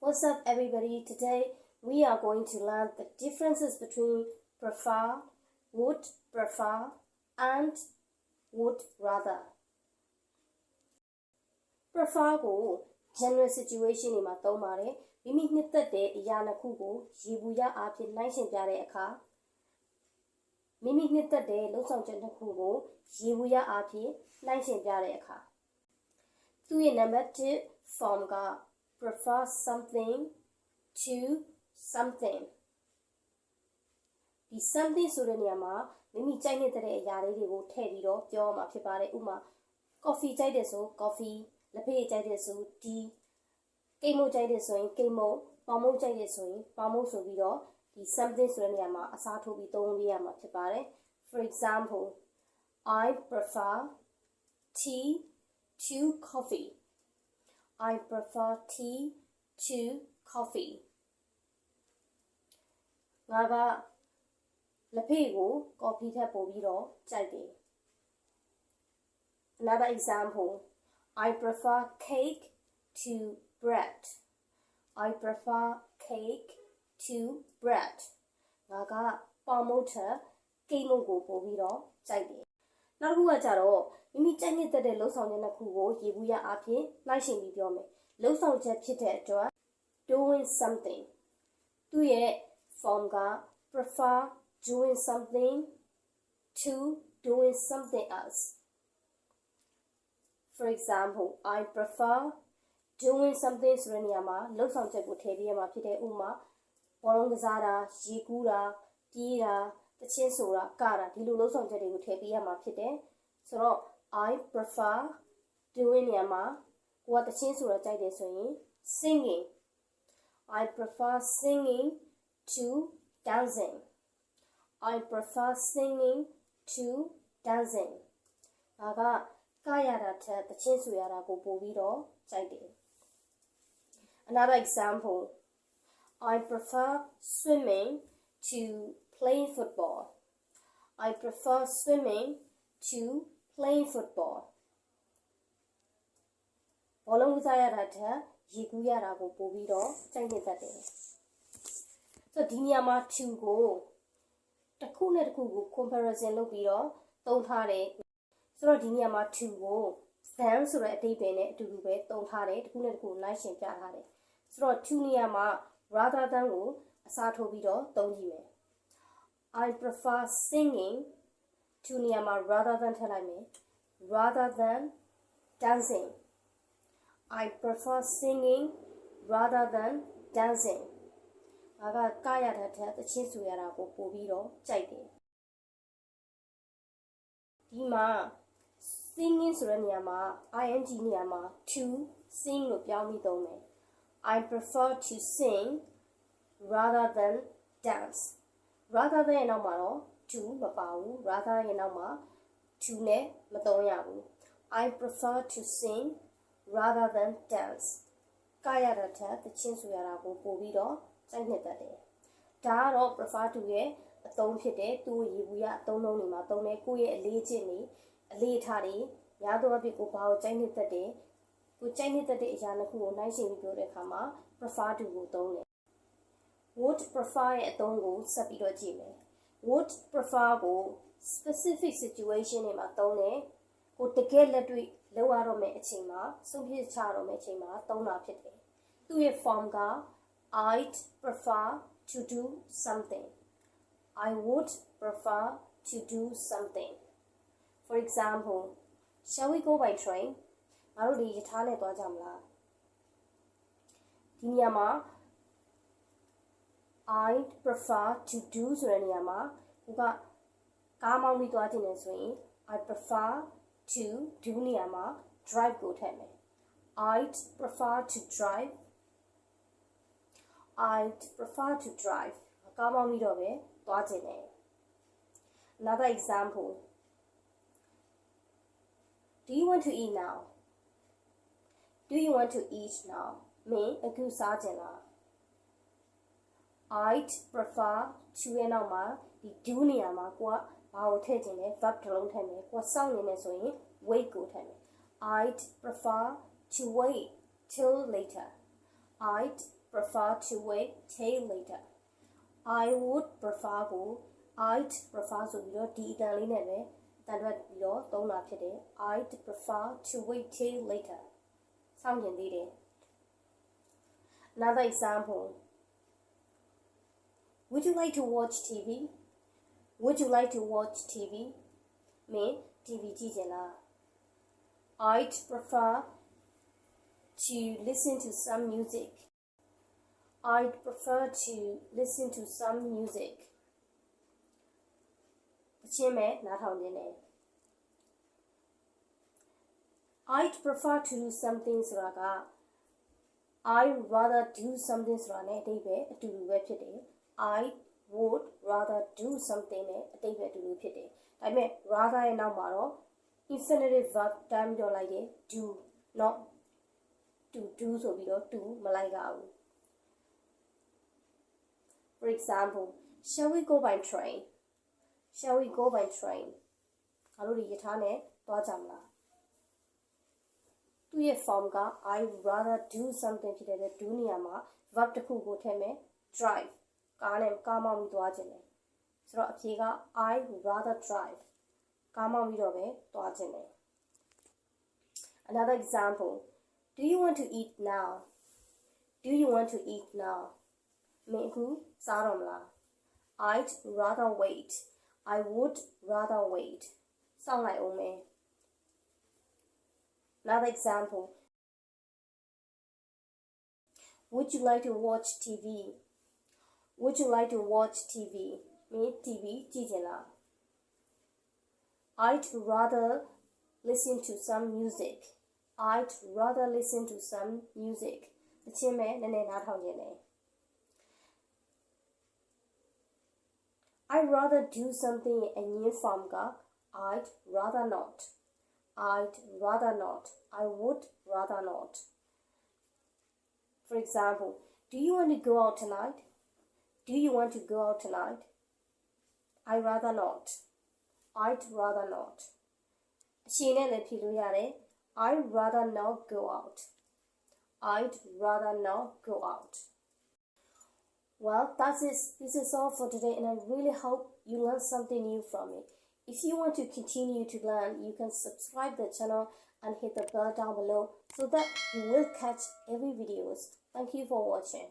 What's up, everybody? Today we are going to learn the differences between prefer, would prefer, and would rather. Prefer ကို general situation တွေမှာသုံးပါတယ်။မိမိနှစ်သက်တဲ့အရာတစ်ခုကိုရေဘူးရအားဖြင့်နှိုင်းယှဉ်ပြတဲ့အခါမိမိနှစ်သက်တဲ့လှုပ်ဆောင်ချက်တစ်ခုကိုရေဘူးရအားဖြင့်နှိုင်းယှဉ်ပြတဲ့အခါသူ့ရဲ့ number 1 form က prefer something to something ဒီ something ဆိုတဲ့နေရာမှာမိမိကြိုက်နေတဲ့အရာလေးတွေကိုထည့်ပြီးတော့ပြောရမှာဖြစ်ပါတယ်ဥပမာ coffee ကြိုက်တယ်ဆို coffee လက်ဖက်ရည်ကြိုက်တယ်ဆို tea ကိတ်မုတ်ကြိုက်တယ်ဆိုရင်ကိတ်မုတ်ပေါင်မုတ်ကြိုက်တယ်ဆိုရင်ပေါင်မုတ်ဆိုပြီးတော့ဒီ something ဆိုတဲ့နေရာမှာအစားထိုးပြီးသုံးလို့ရမှာဖြစ်ပါတယ် For example I prefer tea to coffee I prefer tea to coffee ငါကလက်ဖက်ကို coffee ထက်ပိုပြီးတော့ကြိုက်တယ် Another example I prefer cake to bread I prefer cake to bread ငါကပေါင်မုတ်ထက်ကိတ်မုတ်ကိုပိုပြီးတော့ကြိုက်တယ်နောက်တစ်ခုကကြတော့မိမိကြိုက်နေတဲ့လှုပ်ဆောင်ချက်တစ်ခုကိုရေဘူးရအားဖြင့်နှိုင်းယှဉ်ပြီးပြောမယ်လှုပ်ဆောင်ချက်ဖြစ်တဲ့အတွက် doing something သူ့ရဲ့ form က prefer doing something to doing something else For example I prefer doing something ဆိုတဲ့နေရာမှာလှုပ်ဆောင်ချက်ကိုထည့်ပေးရမှာဖြစ်တဲ့ဥပမာဘောလုံးကစားတာရေကူးတာပြေးတာတချင်းဆိုတာကတာဒီလိုလှုပ်ဆောင်ချက်တွေကိုထည့်ပေးရမှာဖြစ်တယ်ဆိုတော့ I prefer doing နေရာမှာကိုကတချင်းဆိုတာကြိုက်တယ်ဆိုရင် singing I prefer singing to dancing I prefer singing to dancing ဒါကကရတာထက်တချင်းဆိုရတာကိုပို့ပြီးတော့ကြိုက်တယ် Another example I prefer swimming to playing football I prefer swimming to playing football ဘောလုံးကစားရတာထက်ရေကူးရတာကိုပို့ပြီးတော့ကြိုက်နေတတ်တယ်ဆိုတော့ဒီနေရာမှာ to ကိုတစ်ခုနဲ့တစ်ခုကို comparison လုပ်ပြီးတော့သုံးထားတယ်ဆိုတော့ဒီနေရာမှာ to ကို than ဆိုတဲ့အဓိပ္ပာယ်နဲ့အတူတူပဲသုံးထားတယ်တစ်ခုနဲ့တစ်ခုလိုက်ရှင်ပြထားတယ်ဆိုတော့ to နေရာမှာ rather than ကိုအစားထိုးပြီးတော့သုံးကြည့်မယ် I prefer singing to နေရာမှာ rather than ထည့်လိုက်မယ် rather than dancing I prefer singing rather than dancing ဒါကကရတဲ့ထက်တချင်းဆိုရတာကိုပို့ပြီးတော့ကြိုက်တယ်ဒီမှာ singing ဆိုတဲ့နေရာမှာ ing နေရာမှာ to sing လို့ပြောင်းပြီးသုံးမယ် I prefer to sing rather than dance rather than ရဲ့နောက်မှာတော့ to မပါဘူး rather ရဲ့နောက်မှာ to နဲ့မသုံးရဘူး I prefer to sing rather than dance ကရတဲ့ထက်တချင်းဆိုရတာကိုပို့ပြီးတော့ကြိုက်နေတတ်တယ်ဒါကတော့ prefer to ရဲ့အသုံးဖြစ်တဲ့သူ့ရေဘူးရအသုံးလုံးတွေမှာသုံးတဲ့ကိုယ့်ရဲ့အလေးချင်းတွေအလေးထားတွေများသောအားဖြင့်ကိုဘာကိုကြိုက်နေတတ်တယ်ကိုကြိုက်နေတတ်တဲ့အရာတစ်ခုကိုနှိုင်းယှဉ်ပြီးပြောတဲ့အခါမှာ prefer to ကိုသုံးတယ် would prefer ရဲ့အသုံးကိုဆက်ပြီးတော့ကြည့်မယ် would prefer ကို specific situation တွေမှာသုံးတယ်ကိုတကယ်လက်တွေ့လောက်ရတော့မယ့်အချိန်မှာဆုံးဖြတ်ချတော့မယ့်အချိန်မှာသုံးတာဖြစ်တယ်သူ့ရဲ့ form က I'd prefer to do something I would prefer to do something For example shall we go by train ငါတို့ဒီရထားနဲ့သွားကြမလားဒီနေရာမှာ I'd prefer to do ဆိုတဲ့နေရာမှာကိုကကားမောင်းပြီးသွားခြင်းနဲ့ဆိုရင် I prefer to do နေရာမှာ drive ကိုထည့်မယ် I'd prefer to drive I'd prefer to drive ကားမောင်းပြီးတော့ပဲသွားခြင်းနဲ့ Another example Do you want to eat now Do you want to eat now မင်းအခုစားခြင်းလား I'd prefer to ရဲ့နောက်မှာဒီ do နေရာမှာကိုကဘာကိုထည့်ခြင်းလဲ verb တစ်လုံးထည့်မယ်ကိုကစောင့်နေမယ်ဆိုရင် wait ကိုထည့်မယ် I'd prefer to wait till later I'd prefer to wait till later. I would prefer ကို I'd prefer ဆိုပြီးတော့ဒီအတန်လေးနဲ့ပဲတန်ထွက်ပြီးတော့သုံးတာဖြစ်တယ် I'd prefer to wait till later စောင့်ကြည့်သေးတယ် Another example Would you like to watch TV? Would you like to watch TV? မင်း TV ကြည့်ချင်လား I'd prefer to listen to some music. I'd prefer to listen to some music. အချင်းမဲ့နားထောင်နေတယ် I'd prefer to do something ဆိုတာက I'd rather do something ဆိုတာနဲ့အဓိပ္ပာယ်အတူတူပဲဖြစ်တယ် I would rather do something နဲ့အဓိပ္ပာယ်အတူတူဖြစ်တယ်ဒါပေမဲ့ rather ရဲ့နောက်မှာတော့ infinitive verb တန်းပြီးတော့လိုက်တယ် do not to do ဆိုပြီးတော့ to မလိုက်ရဘူး For example shall we go by train Shall we go by train ငါတို့ဒီယထာနဲ့သွားကြမလား သူ့ရဲ့ form က I rather do something ဖြစ်တဲ့ do နေရာမှာ verb တစ်ခုကိုထည့်မယ် drive ကားနဲ့ကားမောင်းပြီးသွားခြင်းတယ်ဆိုတော့အဖြေက I rather drive ကားမောင်းပြီးတော့ပဲသွားခြင်းတယ် Another example Do you want to eat now? Do you want to eat now? မင်းအခုစားတော့မလား I'd rather wait. I would rather wait. စောင့်လိုက်အောင်မယ် Another example. Would you like to watch TV? Would you like to watch TV? မင်း TV ကြည့်ချင်လား I'd rather listen to some music. I'd rather listen to some music. တချင်းမဲ့နည်းနည်းနားထောင်ခြင်းတယ် I'd rather do something အငင်း form က I'd rather not. I'd rather not. I would rather not. For example, do you want to go out tonight? Do you want to go out tonight? I'd rather not. I'd rather not. အရှင်းနဲ့လည်းဖြေလို့ရတယ် I'd rather not go out. I'd rather not go out. Well, that's it. This is all for today, and I really hope you learned something new from it. If you want to continue to learn, you can subscribe the channel and hit the bell down below so that you will catch every videos. Thank you for watching.